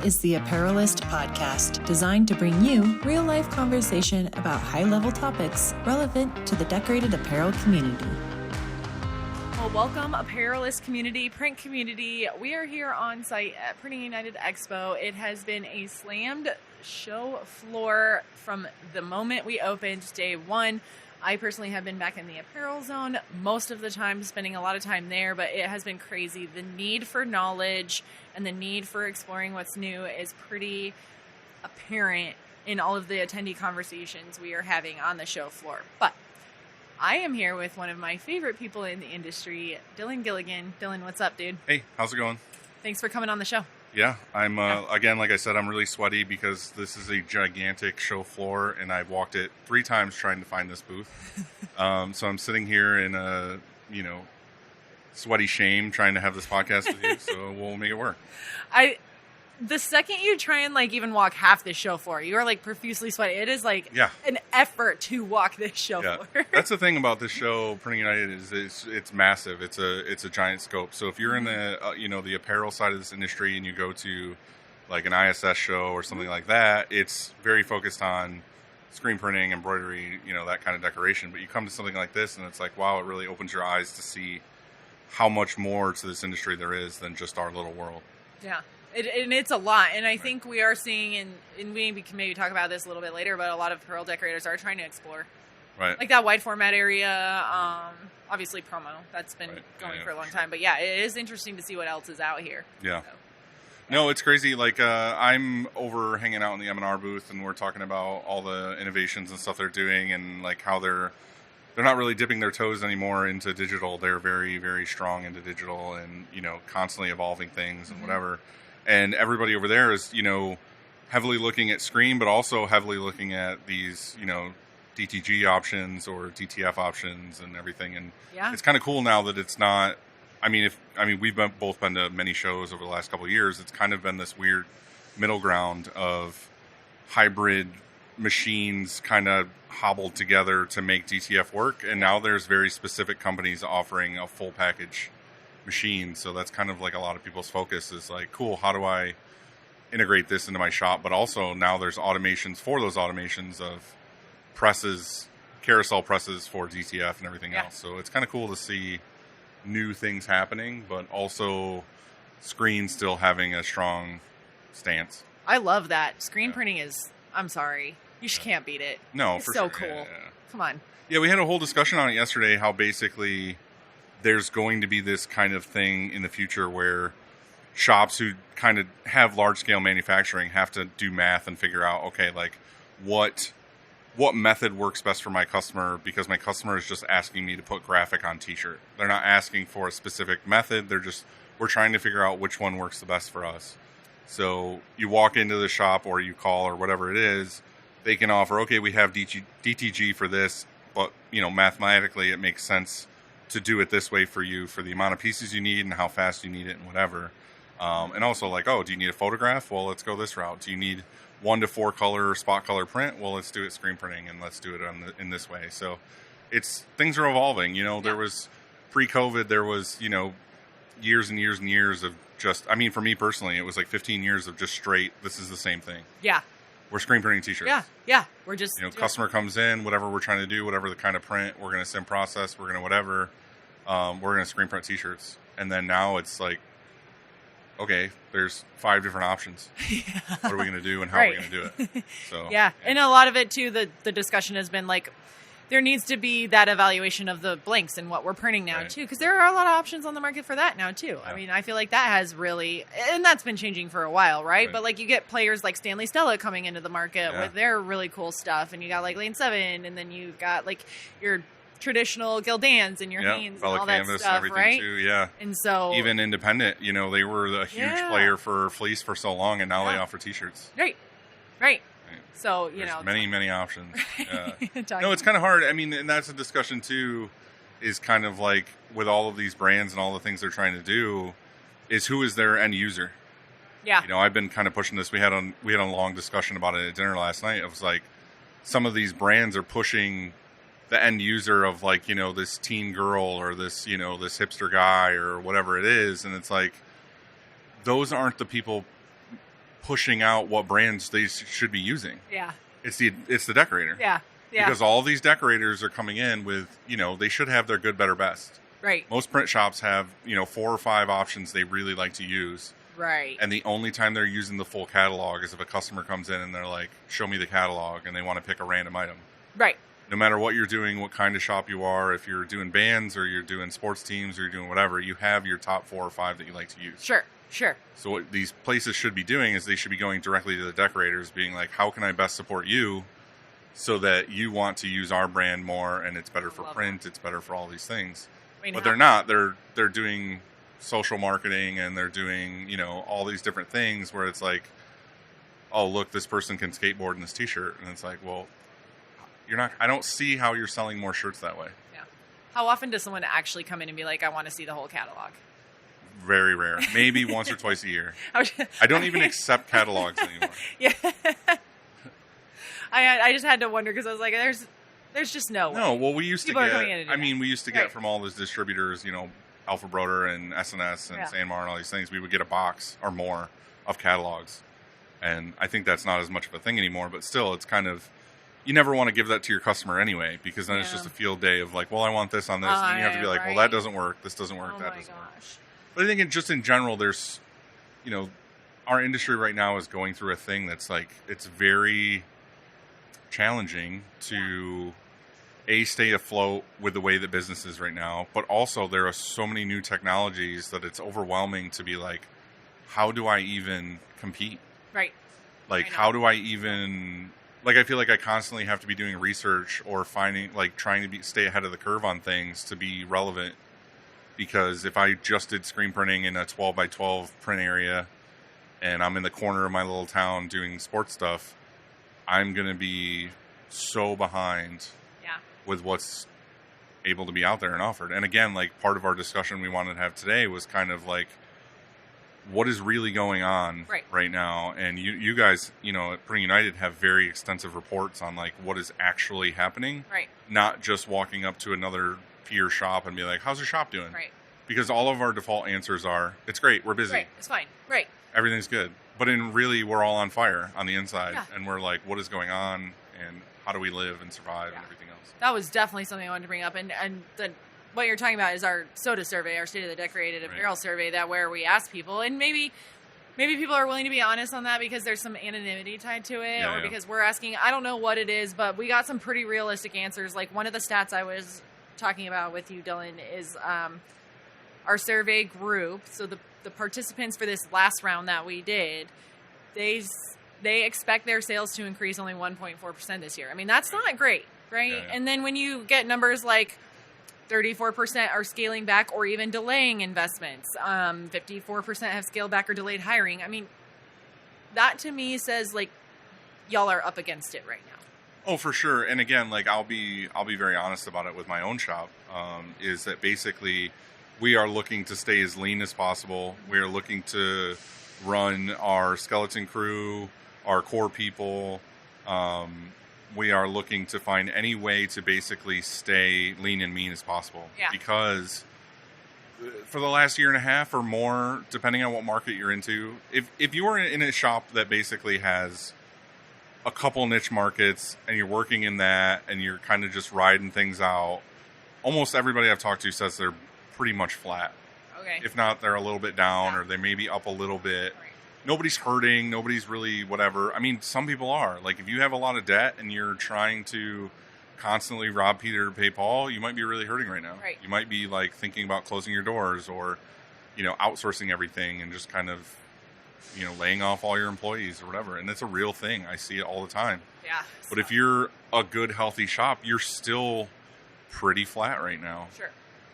is the Apparelist podcast, designed to bring you real-life conversation about high-level topics relevant to the decorated apparel community. Well, welcome, Apparelist community, print community. We are here on site at Printing United Expo. It has been a slammed show floor from the moment we opened, day one. I personally have been back in the apparel zone most of the time, spending a lot of time there, but it has been crazy. The need for knowledge and the need for exploring what's new is pretty apparent in all of the attendee conversations we are having on the show floor. But I am here with one of my favorite people in the industry, Gilligan. Dylan, what's up, dude? Hey, how's it going? Thanks for coming on the show. Yeah, I'm, again, like I said, I'm really sweaty because this is a gigantic show floor, and I've walked it 3 times trying to find this booth. So I'm sitting here in a, sweaty shame trying to have this podcast with you, so we'll make it work. The second you try and even walk half this show floor, you are profusely sweating. It is an effort to walk this show floor. That's the thing about this show, Printing United, is it's massive. It's a giant scope. So if you're in the the apparel side of this industry and you go to an ISS show or something like that, it's very focused on screen printing, embroidery, that kind of decoration. But you come to something like this and it's wow, it really opens your eyes to see how much more to this industry there is than just our little world. Yeah. And it's a lot, and I think we are seeing, and we can maybe talk about this a little bit later, but a lot of apparel decorators are trying to explore. Right. That wide format area, obviously promo, that's been going for a long time. But yeah, it is interesting to see what else is out here. Yeah. So. No, it's crazy. I'm over hanging out in the M&R booth, and we're talking about all the innovations and stuff they're doing, and how they're not really dipping their toes anymore into digital. They're very, very strong into digital and, constantly evolving things and whatever. And everybody over there is, heavily looking at screen, but also heavily looking at these, DTG options or DTF options and everything. And it's kind of cool now that it's not. We've both been to many shows over the last couple of years. It's kind of been this weird middle ground of hybrid machines kind of hobbled together to make DTF work. And now there's very specific companies offering a full package machine. So that's kind of a lot of people's focus is cool, how do I integrate this into my shop? But also now there's automations for those automations of presses, carousel presses for DTF and everything else. So it's kind of cool to see new things happening, but also screen still having a strong stance. I love that. Screen printing is, I'm sorry, you just can't beat it. No, it's for so sure. Cool. Yeah. Come on. Yeah, we had a whole discussion on it yesterday, how basically there's going to be this kind of thing in the future where shops who kind of have large-scale manufacturing have to do math and figure out, okay, what method works best for my customer, because my customer is just asking me to put graphic on T-shirt. They're not asking for a specific method. We're trying to figure out which one works the best for us. So you walk into the shop or you call or whatever it is, they can offer, okay, we have DTG for this, but, mathematically it makes sense to do it this way for you, for the amount of pieces you need and how fast you need it and whatever. And also do you need a photograph? Well, let's go this route. Do you need 1 to 4 color spot color print? Well, let's do it screen printing and let's do it in this way. So things are evolving. There was pre-COVID, there was, years and years and years of just, for me personally, it was 15 years of just straight, this is the same thing. Yeah. We're screen printing T-shirts. Yeah. We're just... customer comes in, whatever we're trying to do, whatever the kind of print, we're going to sim process, we're going to whatever, we're going to screen print T-shirts. And then now it's okay, there's 5 different options. What are we going to do and how are we going to do it? So yeah, and a lot of it, too, the discussion has been there needs to be that evaluation of the blanks and what we're printing now, too, because there are a lot of options on the market for that now, too. Yeah. I feel like that has really, and that's been changing for a while, right? But you get players like Stanley Stella coming into the market with their really cool stuff, and you got Lane 7, and then you've got your traditional Gildans and your Hanes and all that stuff, right? Too, yeah. And so even independent, they were a huge player for fleece for so long, and now they offer T-shirts. Right. So, There's many options. No, it's kind of hard. And that's a discussion too, is kind of with all of these brands and all the things they're trying to do, is who is their end user? Yeah. I've been kind of pushing this. We had a long discussion about it at dinner last night. It was some of these brands are pushing the end user of this teen girl or this, this hipster guy or whatever it is. And it's those aren't the people pushing out what brands they should be using. Yeah. It's the decorator. Yeah. Yeah. Because all these decorators are coming in with, they should have their good, better, best. Right. Most print shops have, 4 or 5 options they really like to use. Right. And the only time they're using the full catalog is if a customer comes in and they're like, show me the catalog, and they want to pick a random item. Right. No matter what you're doing, what kind of shop you are, if you're doing bands or you're doing sports teams or you're doing whatever, you have your top 4 or 5 that you like to use. Sure. So what these places should be doing is they should be going directly to the decorators, being like, how can I best support you so that you want to use our brand more, and it's better for print, it's better for all these things. But they're not. They're doing social marketing, and they're doing, all these different things where it's like, oh, look, this person can skateboard in this t-shirt. And it's like, well, I don't see how you're selling more shirts that way. Yeah. How often does someone actually come in and be like, I want to see the whole catalog? Very rare. Maybe once or twice a year. I don't even accept catalogs anymore. Yeah. I just had to wonder because I was like, there's just no way. No, well, we used People to are get, coming in to do we used to get from all those distributors, Alpha Broder and SNS and Sanmar and all these things, we would get a box or more of catalogs. And I think that's not as much of a thing anymore, but still, it's kind of, you never want to give that to your customer anyway, because then it's just a field day of like, well, I want this on this. And you have to be like, well, that doesn't work. This doesn't work. That doesn't work. But I think just in general, there's, our industry right now is going through a thing that's like, it's very challenging to stay afloat with the way that business is right now, but also there are so many new technologies that it's overwhelming to be like, how do I even compete? Right. Like, how do I even, like, I feel like I constantly have to be doing research or trying to stay ahead of the curve on things to be relevant. Because if I just did screen printing in a 12 by 12 print area and I'm in the corner of my little town doing sports stuff, I'm going to be so behind with what's able to be out there and offered. And again, like, part of our discussion we wanted to have today was kind of like, what is really going on right now? And you guys, at Printing United have very extensive reports on like what is actually happening. Right. Not just walking up to another peer shop and be like, how's your shop doing? Right. Because all of our default answers are, it's great, we're busy. Right, it's fine. Right. Everything's good. But really, we're all on fire on the inside. Yeah. And we're like, what is going on? And how do we live and survive and everything else? That was definitely something I wanted to bring up. And what you're talking about is our SOTA survey, our State of the Decorated Apparel survey, that where we ask people, and maybe people are willing to be honest on that because there's some anonymity tied to it, or because we're asking, I don't know what it is, but we got some pretty realistic answers. Like, one of the stats I was talking about with you, Dylan, is our survey group. So the participants for this last round that we did, they expect their sales to increase only 1.4% this year. I mean, that's not great, right? Yeah. And then when you get numbers like 34% are scaling back or even delaying investments, 54% have scaled back or delayed hiring. I mean, that to me says like y'all are up against it right now. Oh, for sure. And again, like, I'll be very honest about it with my own shop, is that basically we are looking to stay as lean as possible. We are looking to run our skeleton crew, our core people. We are looking to find any way to basically stay lean and mean as possible. Yeah. Because for the last year and a half or more, depending on what market you're into, if you are in a shop that basically has a couple niche markets and you're working in that and you're kind of just riding things out, almost everybody I've talked to says they're pretty much flat. Okay. If not, they're a little bit down, or they may be up a little bit. Right. Nobody's hurting. Nobody's really whatever. I mean, some people are. Like, if you have a lot of debt and you're trying to constantly rob Peter to pay Paul, you might be really hurting right now. Right. You might be like thinking about closing your doors, or, outsourcing everything and just kind of, laying off all your employees or whatever. And it's a real thing. I see it all the time. Yeah. But if you're a good, healthy shop, you're still pretty flat right now. Sure.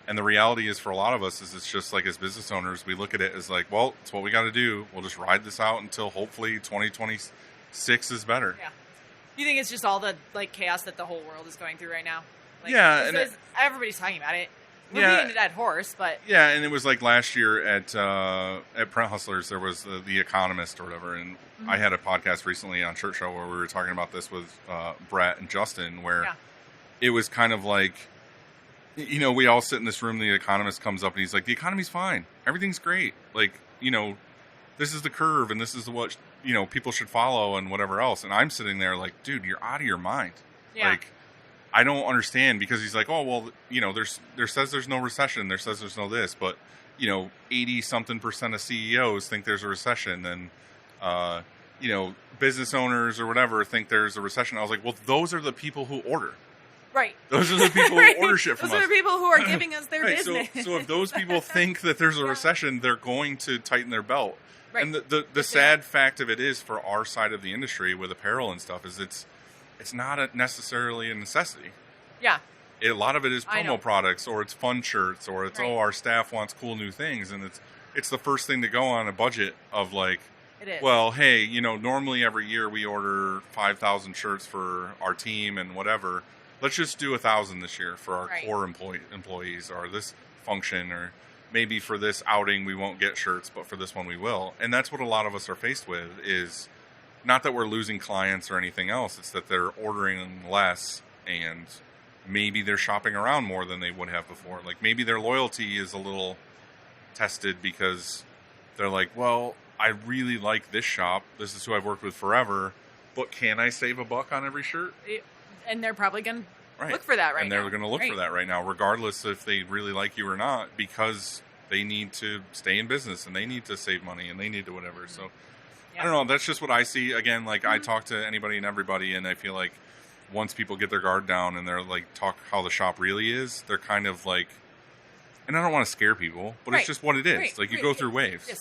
And the reality is, for a lot of us, is it's just like, as business owners, we look at it as like, well, it's what we got to do. We'll just ride this out until hopefully 2026 is better. Yeah. You think it's just all the like chaos that the whole world is going through right now? Like, yeah. And everybody's talking about it. We're beating a dead horse, but... Yeah, and it was like last year at Print Hustlers, there was the Economist or whatever, and I had a podcast recently on Shirt Show where we were talking about this with Brett and Justin, where it was kind of like, we all sit in this room, the Economist comes up and he's like, the economy's fine. Everything's great. Like, this is the curve and this is what people should follow and whatever else. And I'm sitting there like, dude, you're out of your mind. Yeah. Like, I don't understand, because he's like, oh, well, there says there's no recession. There says there's no this, but 80-something% of CEOs think there's a recession, and business owners or whatever think there's a recession. I was like, well, those are the people who order. Right. Those are the people who order shit from us. Those are the people who are giving us their right. business. So if those people think that there's a recession, they're going to tighten their belt. Right. And the sad fact of it is, for our side of the industry with apparel and stuff, is it's not necessarily a necessity. Yeah. A lot of it is promo products, or it's fun shirts, or it's, our staff wants cool new things. And it's the first thing to go on a budget of like, it is. Well, hey, normally every year we order 5,000 shirts for our team and whatever. Let's just do 1,000 this year for our core employees, or this function, or maybe for this outing we won't get shirts, but for this one we will. And that's what a lot of us are faced with, is not that we're losing clients or anything else. It's that they're ordering less, and maybe they're shopping around more than they would have before. Like, maybe their loyalty is a little tested, because they're like, well, I really like this shop. This is who I've worked with forever, but can I save $1 on every shirt? And they're probably going to look for that right now. And they're going to look for that right now, regardless if they really like you or not, because they need to stay in business, and they need to save money, and they need to whatever. So I don't know. That's just what I see. Again, like, I talk to anybody and everybody, and I feel like once people get their guard down and they're like, talk how the shop really is, they're kind of like, and I don't want to scare people, but it's just what it is. Like, you go through waves. Yes.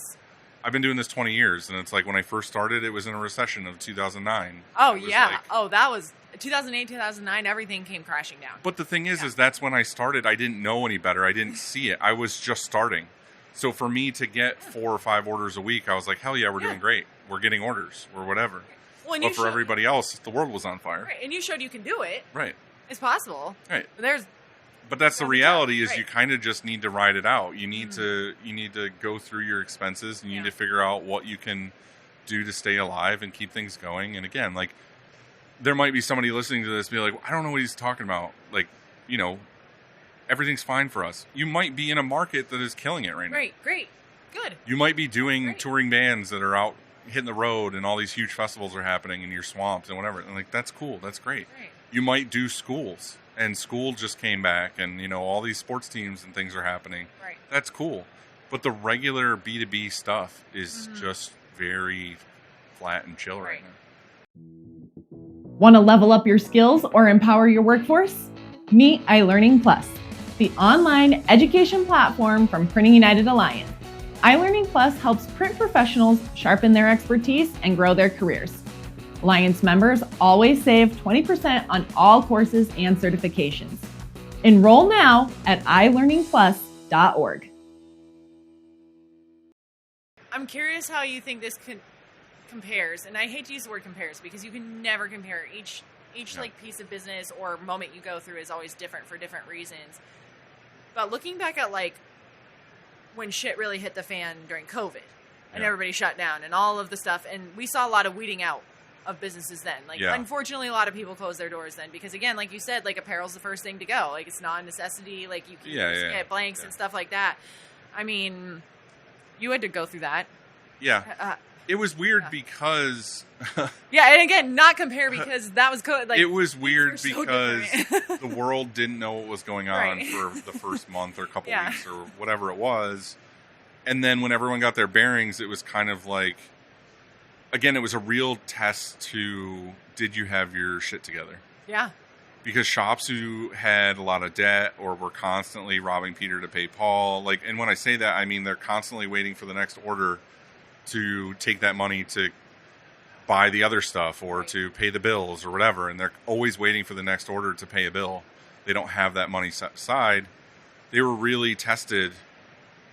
I've been doing this 20 years, and it's like, when I first started, it was in a recession of 2009. Oh, yeah. That was 2008, 2009. Everything came crashing down. But the thing is that's when I started. I didn't know any better. I didn't see it. I was just starting. So for me to get 4 or 5 orders a week, I was like, hell yeah, we're doing great. We're getting orders or whatever. Well, but for everybody else, the world was on fire. Right. And you showed you can do it. Right. It's possible. Right. But that's the reality, is you kind of just need to ride it out. You need to go through your expenses, and you need to figure out what you can do to stay alive and keep things going. And again, like, there might be somebody listening to this and be like, I don't know what he's talking about. Like, everything's fine for us. You might be in a market that is killing it right now. Right. Great. Good. You might be doing touring bands that are out hitting the road, and all these huge festivals are happening, and you're swamped and whatever. And like, that's cool. That's great. Right. You might do schools, and school just came back, and all these sports teams and things are happening. Right. That's cool. But the regular B2B stuff is just very flat and chill right now. Want to level up your skills or empower your workforce? Meet iLearning Plus, the online education platform from Printing United Alliance. iLearning Plus helps print professionals sharpen their expertise and grow their careers. Alliance members always save 20% on all courses and certifications. Enroll now at ilearningplus.org. I'm curious how you think this compares, and I hate to use the word compares, because you can never compare. Each like piece of business or moment you go through is always different for different reasons. But looking back at like when shit really hit the fan during COVID and everybody shut down and all of the stuff, and we saw a lot of weeding out of businesses then. Like, unfortunately, a lot of people closed their doors then, because again, like you said, like, apparel's the first thing to go. Like, it's not a necessity. Like, you can just get blanks and stuff like that. I mean, you had to go through that. Yeah. It was weird because... and again, not compare, because that was good. Like, it was weird because so the world didn't know what was going on for the first month or couple weeks or whatever it was. And then when everyone got their bearings, it was kind of like... Again, it was a real test to, did you have your shit together? Yeah. Because shops who had a lot of debt or were constantly robbing Peter to pay Paul, like, and when I say that, I mean they're constantly waiting for the next order to take that money to buy the other stuff or to pay the bills or whatever, and they're always waiting for the next order to pay a bill. They don't have that money set aside. They were really tested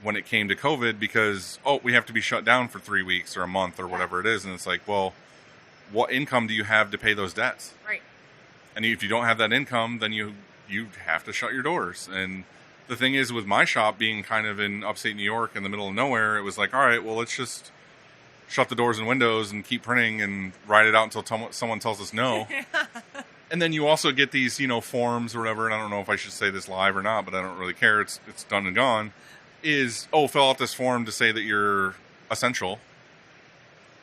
when it came to COVID because, we have to be shut down for 3 weeks or a month or whatever it is. And it's like, well, what income do you have to pay those debts? Right. And if you don't have that income, then you have to shut your doors. And the thing is, with my shop being kind of in upstate New York in the middle of nowhere, it was like, all right, well, let's just shut the doors and windows and keep printing and ride it out until someone tells us no. And then you also get these, forms or whatever, and I don't know if I should say this live or not, but I don't really care. It's done and gone. Is, fill out this form to say that you're essential.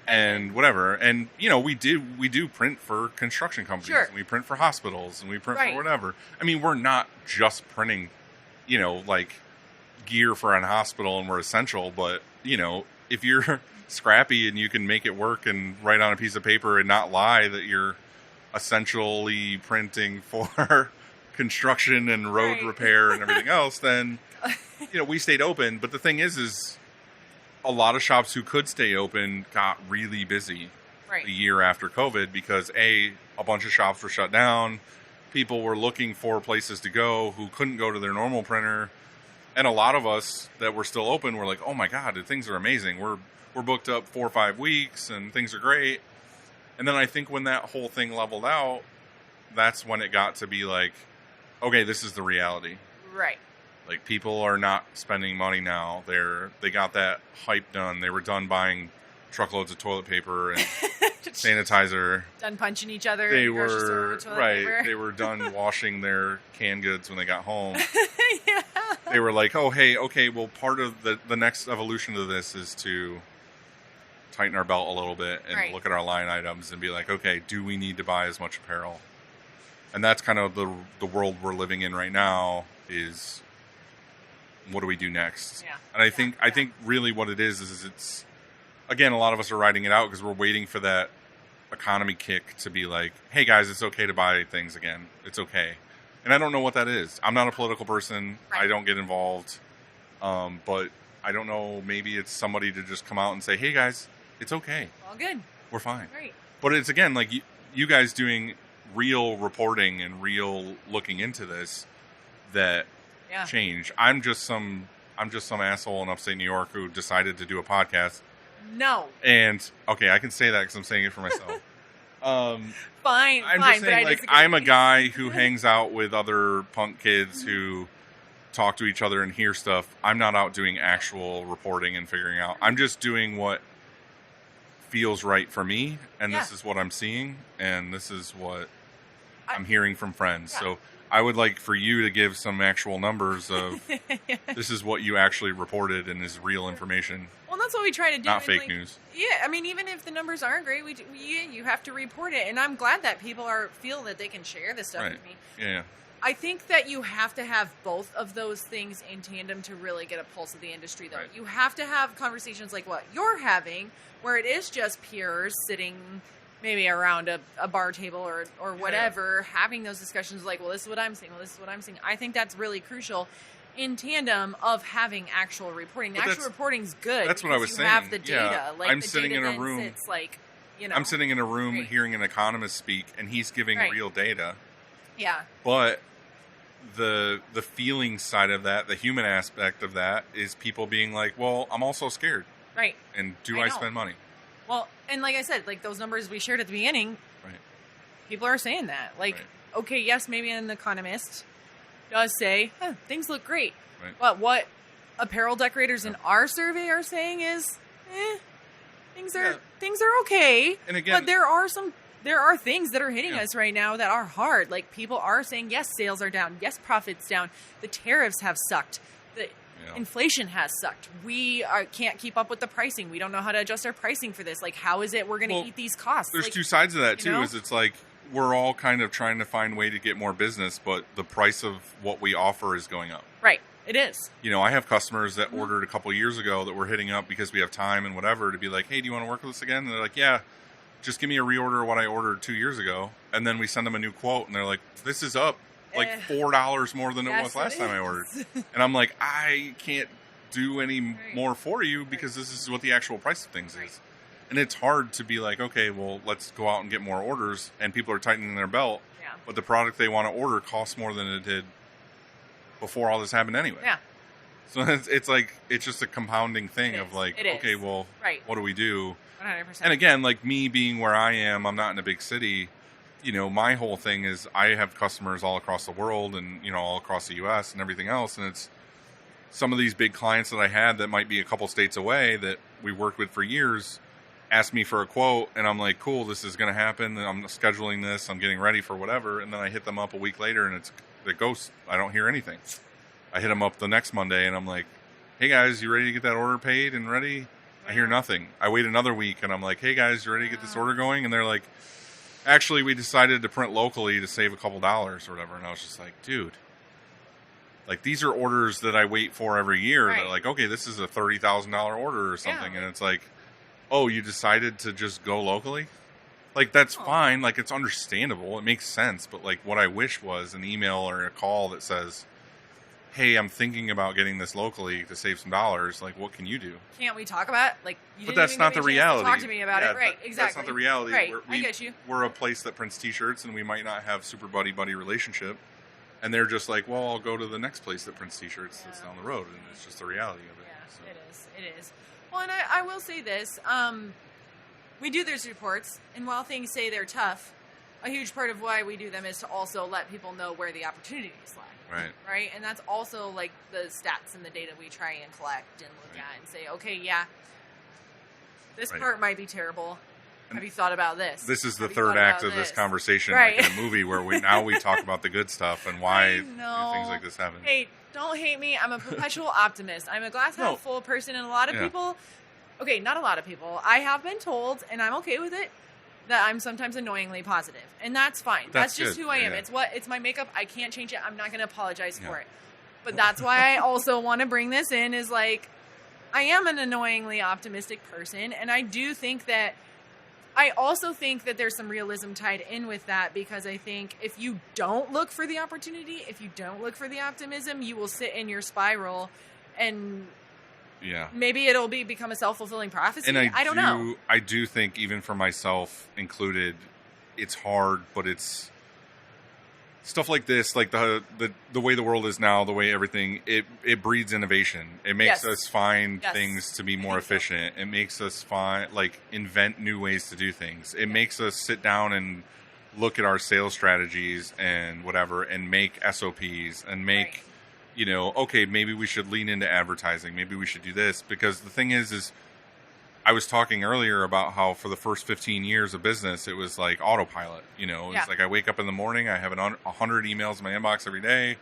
and whatever. And, we do print for construction companies. Sure. And we print for hospitals, and we print Right. for whatever. I mean, we're not just printing, like gear for an hospital and we're essential, but, if you're scrappy and you can make it work and write on a piece of paper and not lie that you're essentially printing for construction and road Right. repair and everything else, then, we stayed open. But the thing is a lot of shops who could stay open got really busy Right. the year after COVID because a bunch of shops were shut down. People were looking for places to go who couldn't go to their normal printer. And a lot of us that were still open were like, oh my God, things are amazing. We're booked up 4 or 5 weeks and things are great. And then I think when that whole thing leveled out, that's when it got to be like, okay, this is the reality. Right. Like, people are not spending money now. They got that hype done. They were done buying truckloads of toilet paper and sanitizer. Done punching each other. They in the grocery store were with toilet right. paper. They were done washing their canned goods when they got home. Yeah. They were like, "Oh, hey, okay. Well, part of the next evolution of this is to tighten our belt a little bit and Right. look at our line items and be like, okay, do we need to buy as much apparel?" And that's kind of the world we're living in right now. Is what do we do next? Yeah. And I think really what it is it's, again, a lot of us are riding it out because we're waiting for that economy kick to be like, hey guys, it's okay to buy things again. It's okay. And I don't know what that is. I'm not a political person. Right. I don't get involved. But I don't know. Maybe it's somebody to just come out and say, hey guys, it's okay. All good. We're fine. Right. But it's, again, like you guys doing real reporting and real looking into this that Yeah. change. I'm just some asshole in upstate New York who decided to do a podcast. No. And okay, I can say that because I'm saying it for myself. Fine. I'm fine, just but I saying, like, disagree. I'm a guy who hangs out with other punk kids who talk to each other and hear stuff. I'm not out doing actual reporting and figuring out. I'm just doing what feels right for me, and this Yeah. is what I'm seeing, and this is what I- I'm hearing from friends. Yeah. So I would like for you to give some actual numbers of this is what you actually reported and is real information, Well, that's what we try to do. not and, fake like, news. Yeah, I mean, even if the numbers aren't great, you have to report it, and I'm glad that people feel that they can share this stuff Right. with me. Yeah. I think that you have to have both of those things in tandem to really get a pulse of the industry, though. Right. You have to have conversations like what you're having, where it is just peers sitting maybe around a bar table or whatever, having those discussions like, well, this is what I'm seeing, well, this is what I'm seeing. I think that's really crucial in tandem of having actual reporting. The But actual reporting's good. that's what I because was you have saying. the data. Yeah. Like, I'm the sitting data in a then room. sits, like, I'm sitting in a room Right. hearing an economist speak, and he's giving Right. real data. Yeah. But the feeling side of that, the human aspect of that, is people being like, well, I'm also scared. Right. And do I I know. spend money? Well, and like I said, like those numbers we shared at the beginning, Right. people are saying that. Like, Right. okay, yes, maybe an economist does say, things look great. Right. But what apparel decorators in our survey are saying is, things are okay. And again, But there are things that are hitting Yeah. us right now that are hard. Like, people are saying, yes, sales are down. Yes, profits down. The tariffs have sucked. The inflation has sucked. We can't keep up with the pricing. We don't know how to adjust our pricing for this. Like, how is it we're going to eat these costs? There's Like, two sides of that you too. know? Is it's like we're all kind of trying to find a way to get more business, but the price of what we offer is going up. Right. It is. I have customers that ordered a couple years ago that we're hitting up because we have time and whatever to be like, hey, do you want to work with us again? And they're like, yeah, just give me a reorder of what I ordered 2 years ago. And then we send them a new quote and they're like, this is up like $4 more than it was last time I ordered. And I'm like, I can't do any more for you because this is what the actual price of things is. And it's hard to be like, okay, well, let's go out and get more orders. And people are tightening their belt. Yeah. But the product they want to order costs more than it did before all this happened anyway. Yeah. So it's like, it's just a compounding thing of like, It is. okay, well, Right. what do we do? 100%. And again, like me being where I am, I'm not in a big city. My whole thing is I have customers all across the world and, all across the U.S. and everything else. And it's some of these big clients that I had that might be a couple states away that we worked with for years asked me for a quote. And I'm like, cool, this is going to happen. And I'm scheduling this. I'm getting ready for whatever. And then I hit them up a week later and it goes. I don't hear anything. I hit them up the next Monday and I'm like, hey guys, you ready to get that order paid and ready? I hear nothing. I wait another week, and I'm like, hey, guys, you ready to get this order going? And they're like, actually, we decided to print locally to save a couple dollars or whatever. And I was just like, dude, like, these are orders that I wait for every year. Right. They're like, okay, this is a $30,000 order or something. And it's like, oh, you decided to just go locally? Like, that's fine. Like, it's understandable. It makes sense. But, like, what I wish was an email or a call that says, hey, I'm thinking about getting this locally to save some dollars. Like, what can you do? Can't we talk about it? Like, you But didn't that's even not give the me a chance to reality. Talk to me about it. Right, exactly. That's not the reality. Right, I get you. We're a place that prints T-shirts, and we might not have super buddy-buddy relationship. And they're just like, well, I'll go to the next place that prints T-shirts that's down the road. And it's just the reality of it. Yeah, So. it is. Well, and I will say this. We do these reports, and while things say they're tough, a huge part of why we do them is to also let people know where the opportunities lie. Right. Right? And that's also like the stats and the data we try and collect and look at and say, okay, yeah, this part might be terrible. Have you thought about this? This is the third act of this conversation, like in a movie where we talk about the good stuff and why things like this happen. Hey, don't hate me. I'm a perpetual optimist. I'm a glass half full person, and a lot of people, okay, not a lot of people, I have been told, and I'm okay with it, that I'm sometimes annoyingly positive, and that's fine. That's just who I am. It's my makeup. I can't change it. I'm not going to apologize for it. But that's why I also want to bring this in is like, I am an annoyingly optimistic person, and I also think that there's some realism tied in with that, because I think if you don't look for the opportunity, if you don't look for the optimism, you will sit in your spiral, and maybe it'll become a self-fulfilling prophecy. And I don't know. I do think, even for myself included, it's hard, but it's stuff like this, like the way the world is now, the way everything, it breeds innovation. It makes us find things to be more efficient. It makes us invent new ways to do things. It makes us sit down and look at our sales strategies and whatever, and make SOPs and make, okay, maybe we should lean into advertising. Maybe we should do this, because the thing is I was talking earlier about how for the first 15 years of business, it was like autopilot. It's like I wake up in the morning, I have 100 emails in my inbox every day.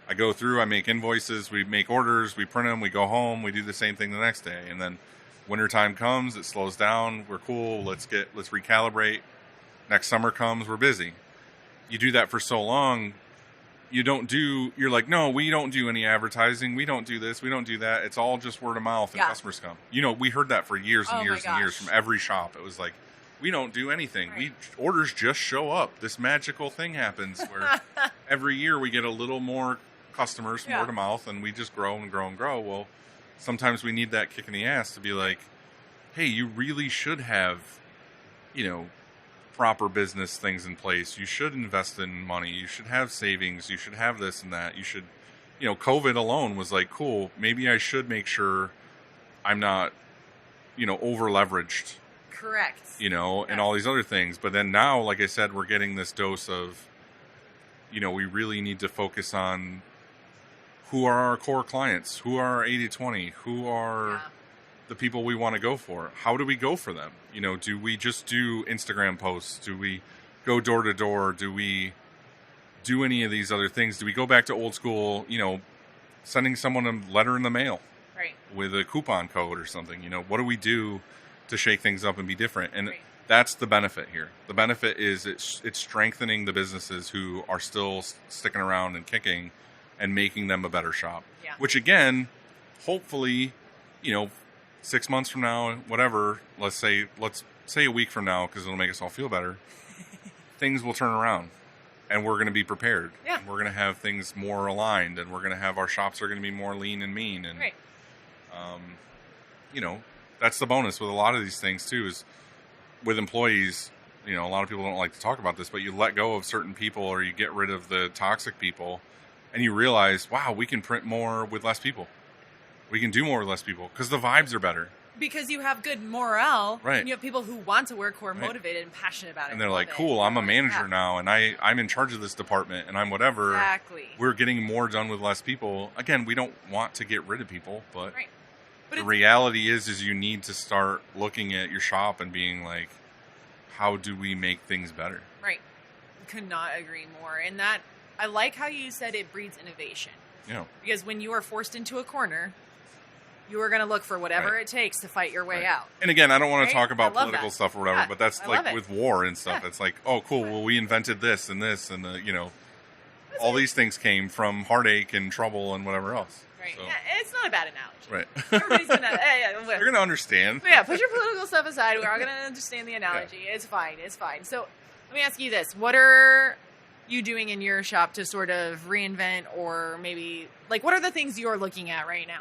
I go through, I make invoices, we make orders, we print them, we go home, we do the same thing the next day. And then wintertime comes, it slows down, we're cool, let's recalibrate. Next summer comes, we're busy. You do that for so long, you're like, no, we don't do any advertising. We don't do this. We don't do that. It's all just word of mouth and customers come. We heard that for years and years and years from every shop. It was like, we don't do anything. Right. Orders just show up. This magical thing happens where every year we get a little more customers from word of mouth, and we just grow and grow and grow. Well, sometimes we need that kick in the ass to be like, hey, you really should have, proper business things in place. You should invest in money. You should have savings. You should have this and that. You should, COVID alone was like, cool, maybe I should make sure I'm not, over leveraged. Correct. And all these other things. But then now, like I said, we're getting this dose of, we really need to focus on who are our core clients, who are our 80-20, who are the people we want to go for. How do we go for them? Do we just do Instagram posts? Do we go door to door? Do we do any of these other things? Do we go back to old school, sending someone a letter in the mail with a coupon code or something? What do we do to shake things up and be different? And that's the benefit here. The benefit is it's strengthening the businesses who are still sticking around and kicking, and making them a better shop. Yeah. Which again, hopefully, 6 months from now, whatever, let's say a week from now, because it'll make us all feel better, things will turn around, and we're going to be prepared. Yeah. And we're going to have things more aligned, and we're going to have our shops are going to be more lean and mean. And, that's the bonus with a lot of these things too, is with employees, a lot of people don't like to talk about this, but you let go of certain people, or you get rid of the toxic people, and you realize, wow, we can print more with less people. We can do more with less people because the vibes are better. Because you have good morale. Right. And you have people who want to work, who are motivated and passionate about it. And they're like, cool, I'm a manager now, and I'm in charge of this department, and I'm whatever. Exactly. We're getting more done with less people. Again, we don't want to get rid of people, but the reality is you need to start looking at your shop and being like, how do we make things better? Right. Could not agree more. And that, I like how you said it breeds innovation. Yeah. Because when you are forced into a corner, You are going to look for whatever it takes to fight your way out. And again, I don't want to talk about I love political that. stuff or whatever, but that's like with war and stuff. Yeah. It's like, oh, cool. Well, we invented this and all these things came from heartache and trouble and whatever else. Right. So, Yeah, it's not a bad analogy. right. Everybody's going to... They're going to understand. Yeah, put your political stuff aside. We're all going to understand the analogy. Yeah. It's fine. It's fine. So let me ask you this. What are you doing in your shop to sort of reinvent, or maybe, like, what are the things you're looking at right now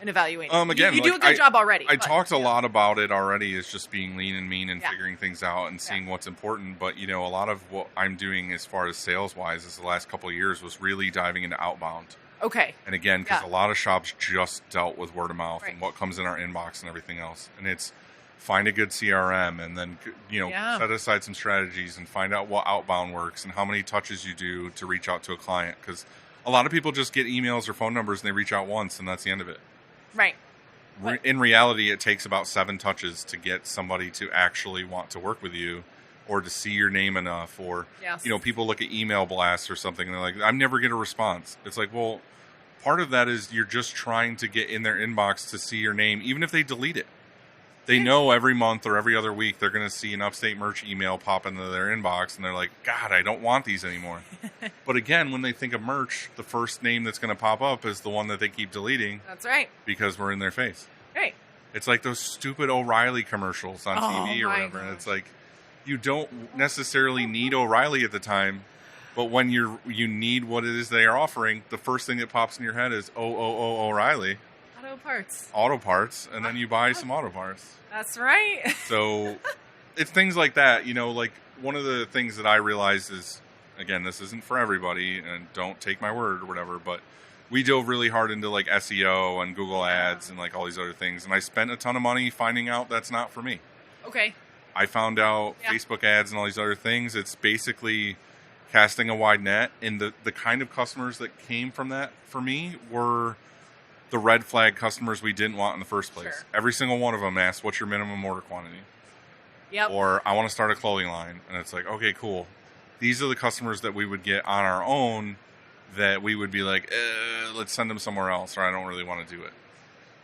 and evaluating? Again, you do a good job already. I talked a lot about it already, is just being lean and mean and Yeah. figuring things out and seeing what's important. But, a lot of what I'm doing as far as sales-wise is the last couple of years was really diving into outbound. Okay. And again, because a lot of shops just dealt with word of mouth and what comes in our inbox and everything else. And it's find a good CRM and then, set aside some strategies and find out what outbound works and how many touches you do to reach out to a client. Because a lot of people just get emails or phone numbers and they reach out once and that's the end of it. Right. In reality, it takes about 7 touches to get somebody to actually want to work with you or to see your name enough. Or, people look at email blasts or something and they're like, I never get a response. It's like, well, part of that is you're just trying to get in their inbox to see your name, even if they delete it. They know every month or every other week they're going to see an Upstate Merch email pop into their inbox, and they're like, God, I don't want these anymore. But again, when they think of merch, the first name that's going to pop up is the one that they keep deleting. That's right. Because we're in their face. Right. It's like those stupid O'Reilly commercials on TV or whatever. Gosh. And it's like, you don't necessarily need O'Reilly at the time, but when you need what it is they are offering, the first thing that pops in your head is, O'Reilly. Auto parts, and then you buy some auto parts. That's right. So it's things like that, like one of the things that I realized is, again, this isn't for everybody and don't take my word or whatever, but we dove really hard into like SEO and Google ads and like all these other things. And I spent a ton of money finding out that's not for me. Okay. I found out Facebook ads and all these other things. It's basically casting a wide net, and the kind of customers that came from that for me were the red flag customers we didn't want in the first place. Sure. Every single one of them asked, what's your minimum order quantity? Yep. Or I want to start a clothing line. And it's like, okay, cool. These are the customers that we would get on our own that we would be like, let's send them somewhere else, or I don't really want to do it.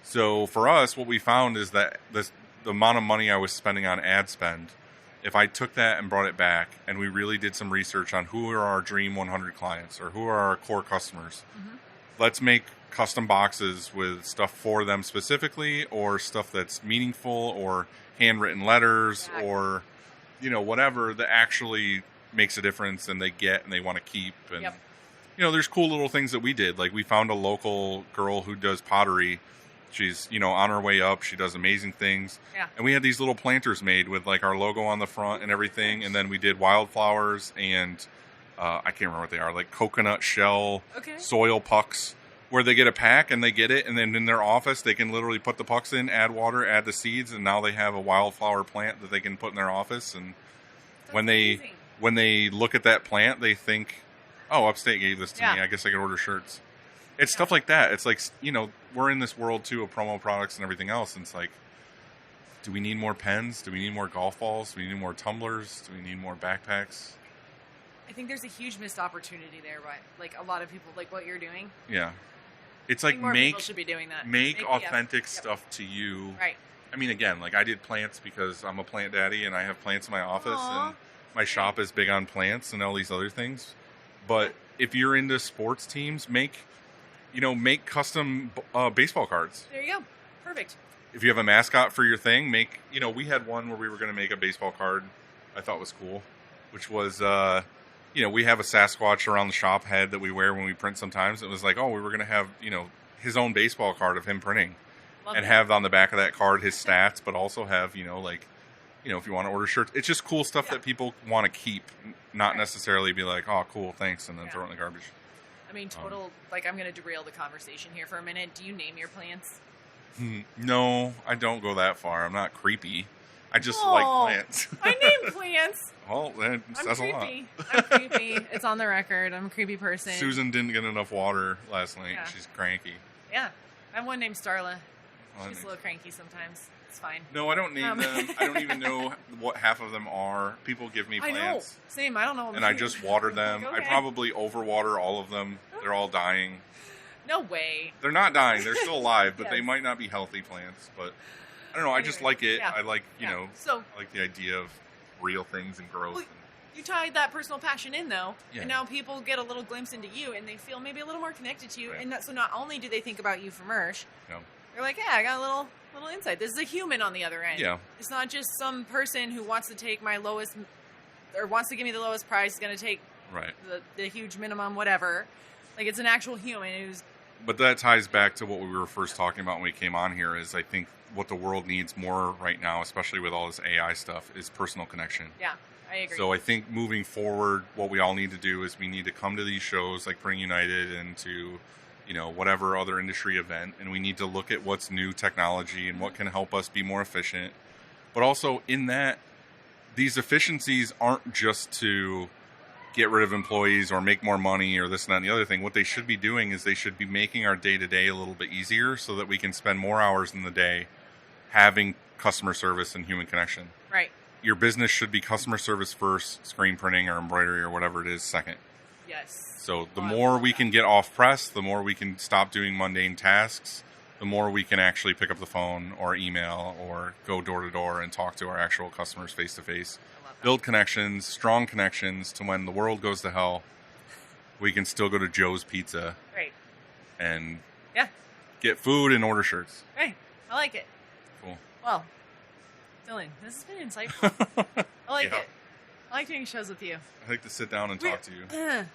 So for us, what we found is that the amount of money I was spending on ad spend, if I took that and brought it back and we really did some research on who are our dream 100 clients or who are our core customers, let's make custom boxes with stuff for them specifically, or stuff that's meaningful, or handwritten letters, or whatever that actually makes a difference and they get and they want to keep. And there's cool little things that we did. Like we found a local girl who does pottery. She's on her way up. She does amazing things. And we had these little planters made with like our logo on the front and everything. And then we did wildflowers and I can't remember what they are, like coconut shell soil pucks, where they get a pack and they get it, and then in their office they can literally put the pucks in, add water, add the seeds, and now they have a wildflower plant that they can put in their office. And when they look at that plant, they think, oh, Upstate gave this to me. I guess I could order shirts. It's stuff like that. It's like, we're in this world too of promo products and everything else. And it's like, do we need more pens? Do we need more golf balls? Do we need more tumblers? Do we need more backpacks? I think there's a huge missed opportunity there, but like a lot of people, like what you're doing. Yeah. It's like more people should be doing that. Make authentic stuff to you. Right. I mean, again, like I did plants because I'm a plant daddy and I have plants in my office. Aww. And my shop is big on plants and all these other things. But if you're into sports teams, make custom baseball cards. There you go. Perfect. If you have a mascot for your thing, we had one where we were going to make a baseball card I thought was cool, which was, we have a Sasquatch around the shop head that we wear when we print sometimes. It was like, we were going to have, his own baseball card of him printing. Love and that. have on the back of that card his stats, but also have, if you want to order shirts. It's just cool stuff that people want to keep, not necessarily be like, oh, cool, thanks, and then throw it in the garbage. I mean, I'm going to derail the conversation here for a minute. Do you name your plants? No, I don't go that far. I'm not creepy. I just like plants. I name plants. Well, that says a lot. I'm creepy. It's on the record. I'm a creepy person. Susan didn't get enough water last night. Yeah. She's cranky. Yeah. I have one named Starla. Well, She's a little cranky sometimes. It's fine. No, I don't name them. I don't even know what half of them are. People give me plants. I know. Same. I don't know. And I just water them. Okay. I probably overwater all of them. They're all dying. No way. They're not dying. They're still alive, but Yes. they might not be healthy plants. But I don't know. I just Anyway, like it. yeah. I like, So I like the idea of real things and growth. Well, you tied that personal passion in, though, Yeah. and now people get a little glimpse into you, and they feel maybe a little more connected to you. Right. And so not only do they think about you for merch, Yeah. they're like, yeah, I got a little insight. This is a human on the other end. Yeah. It's not just some person who wants to take my lowest, or wants to give me the lowest price, is going to take Right. the huge minimum, whatever. Like, it's an actual human who's... But that ties back to what we were first talking about when we came on here is I think what the world needs more right now, especially with all this AI stuff, is personal connection. Yeah, I agree. So I think moving forward, what we all need to do is we need to come to these shows like Bring United and to, whatever other industry event, and we need to look at what's new technology and what can help us be more efficient. But also in that, these efficiencies aren't just to get rid of employees or make more money or this and that and the other thing. What they should be doing is they should be making our day-to-day a little bit easier so that we can spend more hours in the day having customer service and human connection. Right. Your business should be customer service first, screen printing or embroidery or whatever it is second. Yes. So the Oh, I more love we that. can get off press, the more we can stop doing mundane tasks, the more we can actually pick up the phone or email or go door to door and talk to our actual customers face to face. I love that. Build connections, strong connections to when the world goes to hell, we can still go to Joe's Pizza Right. and Yeah. get food and order shirts. Right. I like it. Cool. Well, Dylan, this has been insightful. I like Yeah. it. I like doing shows with you. I like to sit down and talk to you. Yeah.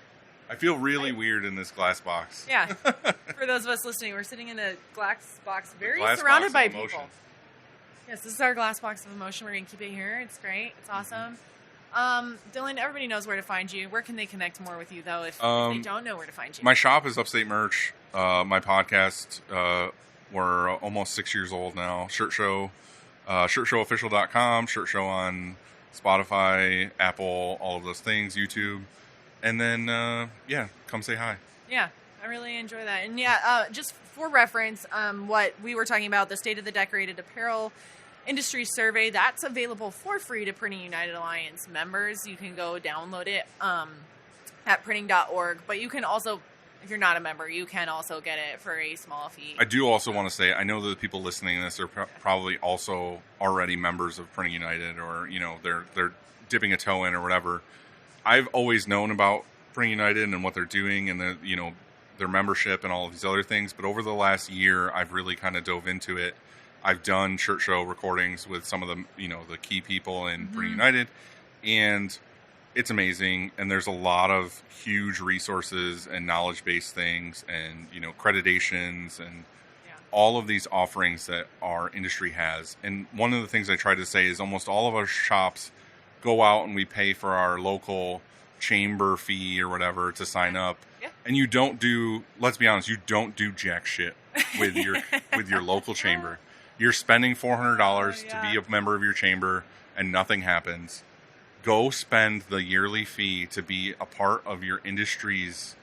I feel really weird in this glass box. Yeah. For those of us listening, we're sitting in a glass box, very Glass surrounded box by of people. emotion. Yes, this is our glass box of emotion. We're going to keep it here. It's great. It's awesome. Dylan, everybody knows where to find you. Where can they connect more with you, though, if they don't know where to find you? My shop is Upstate Merch. My podcast, we're almost 6 years old now. Shirt Show, shirtshowofficial.com, Shirt Show on Spotify, Apple, all of those things, YouTube. And then, come say hi. Yeah, I really enjoy that. And just for reference, what we were talking about, the State of the Decorated Apparel Industry Survey, that's available for free to Printing United Alliance members. You can go download it at printing.org. But you can also, if you're not a member, you can also get it for a small fee. I do also want to say, I know that the people listening to this are probably also already members of Printing United or, they're dipping a toe in or whatever. I've always known about Printing United and what they're doing and their membership and all of these other things. But over the last year, I've really kind of dove into it. I've done Shirt Show recordings with some of the, the key people in Printing United, and it's amazing. And there's a lot of huge resources and knowledge-based things and, accreditations and all of these offerings that our industry has. And one of the things I try to say is almost all of our shops go out and we pay for our local chamber fee or whatever to sign up. Yeah. And you don't do, let's be honest, you don't do jack shit with your local chamber. You're spending $400 to be a member of your chamber and nothing happens. Go spend the yearly fee to be a part of your industry's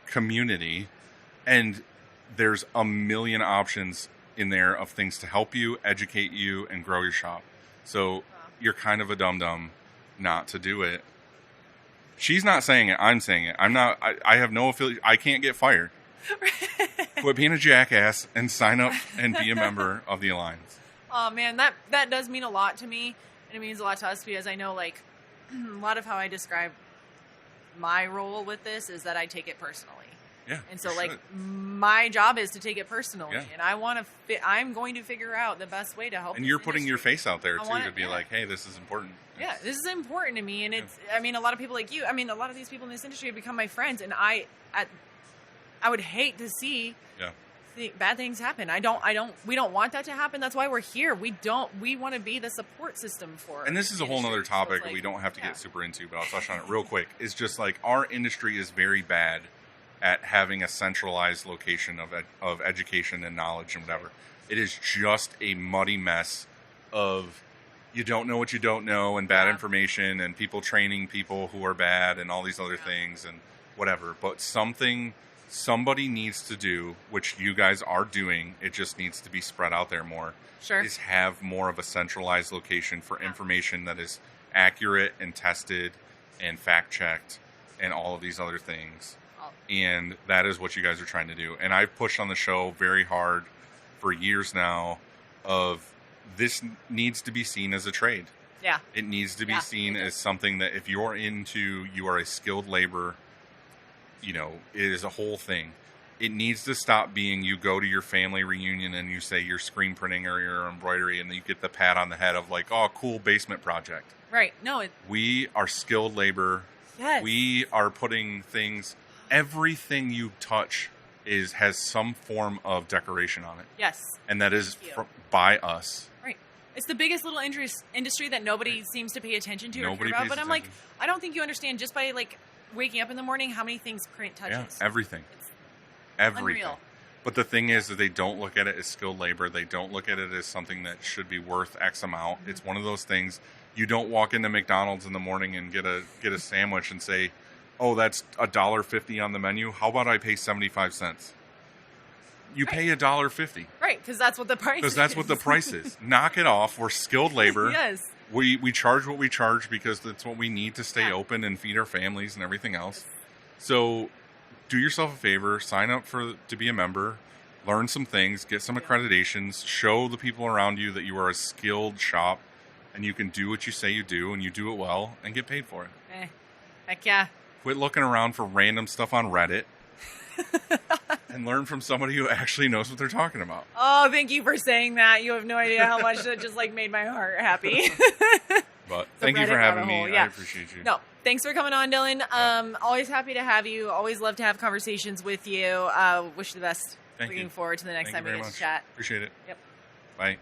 community, and there's a million options in there of things to help you, educate you, and grow your shop. So you're kind of a dum-dum not to do it. She's not saying it. I'm saying it. I have no affiliate. I can't get fired. Quit being a jackass and sign up and be a member of the Alliance. Oh, man, that does mean a lot to me. And it means a lot to us because I know, like, a lot of how I describe my role with this is that I take it personally. Yeah. And so, you like, should. my job is to take it personally. Yeah. And I'm going to figure out the best way to help. And this you're putting your industry. face out there, I too, wanna- to be like, hey, this is important. Yeah, this is important to me. And it's, I mean, a lot of people like you, a lot of these people in this industry have become my friends. And I would hate to see bad things happen. We don't want that to happen. That's why we're here. We want to be the support system for. And this is a whole industry. other So topic it's that like, we don't have to get super into, but I'll touch on it real quick. It's just like our industry is very bad at having a centralized location of education and knowledge and whatever. It is just a muddy mess of you don't know what you don't know and bad information and people training people who are bad and all these other things and whatever. But somebody needs to do, which you guys are doing, it just needs to be spread out there more, is have more of a centralized location for information that is accurate and tested and fact-checked and all of these other things. And that is what you guys are trying to do. And I've pushed on the show very hard for years now of this needs to be seen as a trade. Yeah. It needs to be seen as something that if you're into, you are a skilled labor, it is a whole thing. It needs to stop being you go to your family reunion and you say your screen printing or your embroidery and you get the pat on the head of like, oh, cool basement project. Right. No. We are skilled labor. Yes. We are putting things, everything you touch has some form of decoration on it. Yes. And that is by us. Right. It's the biggest little industry that nobody seems to pay attention to or care about. But I'm like, I don't think you understand just by like waking up in the morning how many things print touches. Yeah, everything. It's everything. Unreal. But the thing is that they don't look at it as skilled labor. They don't look at it as something that should be worth X amount. Mm-hmm. It's one of those things. You don't walk into McDonald's in the morning and get a sandwich and say, "Oh, that's $1.50 on the menu. How about I pay 75 cents?" You pay $1.50. Right, because that's what the price is. Because that's what the price is. Knock it off. We're skilled labor. Yes. We charge what we charge because that's what we need to stay open and feed our families and everything else. So do yourself a favor, sign up to be a member, learn some things, get some accreditations, show the people around you that you are a skilled shop and you can do what you say you do and you do it well and get paid for it. Heck yeah. Quit looking around for random stuff on Reddit and learn from somebody who actually knows what they're talking about. Oh, thank you for saying that. You have no idea how much that just like made my heart happy. But thank you for having me. Yeah. I appreciate you. No, thanks for coming on, Dylan. Always happy to have you. Always love to have conversations with you. Wish you the best. Looking forward to the next time we get to chat. Appreciate it. Yep. Bye.